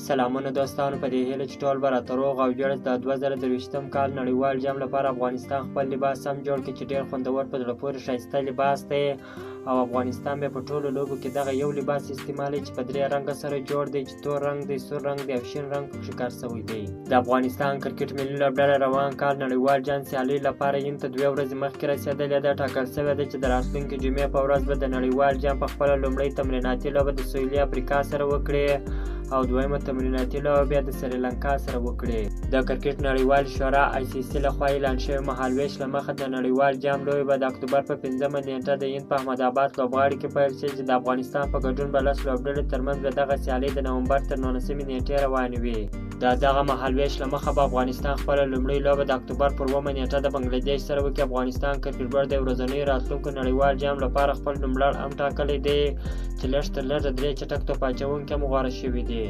سلامونه دوستانو، په دې هیله چې ټول به راته روغ او جوړ د 2023 کال نړیوال جام لپاره افغانستان خپل لباس سم جوړ کړي چې ډېر خوندور په زړه پورې ښایسته لباس دی او افغانستان به په ټولو لوبو کې دغه یو لباس استعمالوي چې په 3 رنګه سره جوړ دی چې تور رنګ دی، سور رنګ دی او شین رنګ پکې کار شوی دی. د افغانستان کرکټ ملي لوبډله روان کال نړیوال جام سیالۍ لپاره هند ته 2 ورځې مخکې رسېدلې ده. ټاکل شوې ده چې د راتلونکي جمعې په ورځ به د نړیوال جام په خپله لومړۍ تمریناتي لوبه د سویلي افریقا سره وکړي او دویمه تمریناتي لوبه بیا د سریلانکا سره وکړي. د کرکټ نړیوال شورا ICC لخوا اعلان شوی مهالویش له مخه د نړیوال جام لوبې به د اکتوبر په 5مه نیټه د هند په احمدآباد لوبغالي کې پیل شي چې د افغانستان په ګډون به 10 لوبډلې ترمنځ به دغه سیالۍ د نومبر تر 19مې نیټې روانې وي. د دغه مهالویش له مخه به افغانستان خپله لومړۍ لوبه د اکتوبر پر 9مه نیټه د بنګلادیش سره وکړي. افغانستان کرکټ بورډ د ورځنیو راتلونکو نړیوال جام لپاره خپل نوملړ هم ټاکلی دی چې لږ تر لږه 3 چټک توپ اچوونکي هم غوره شوي دي.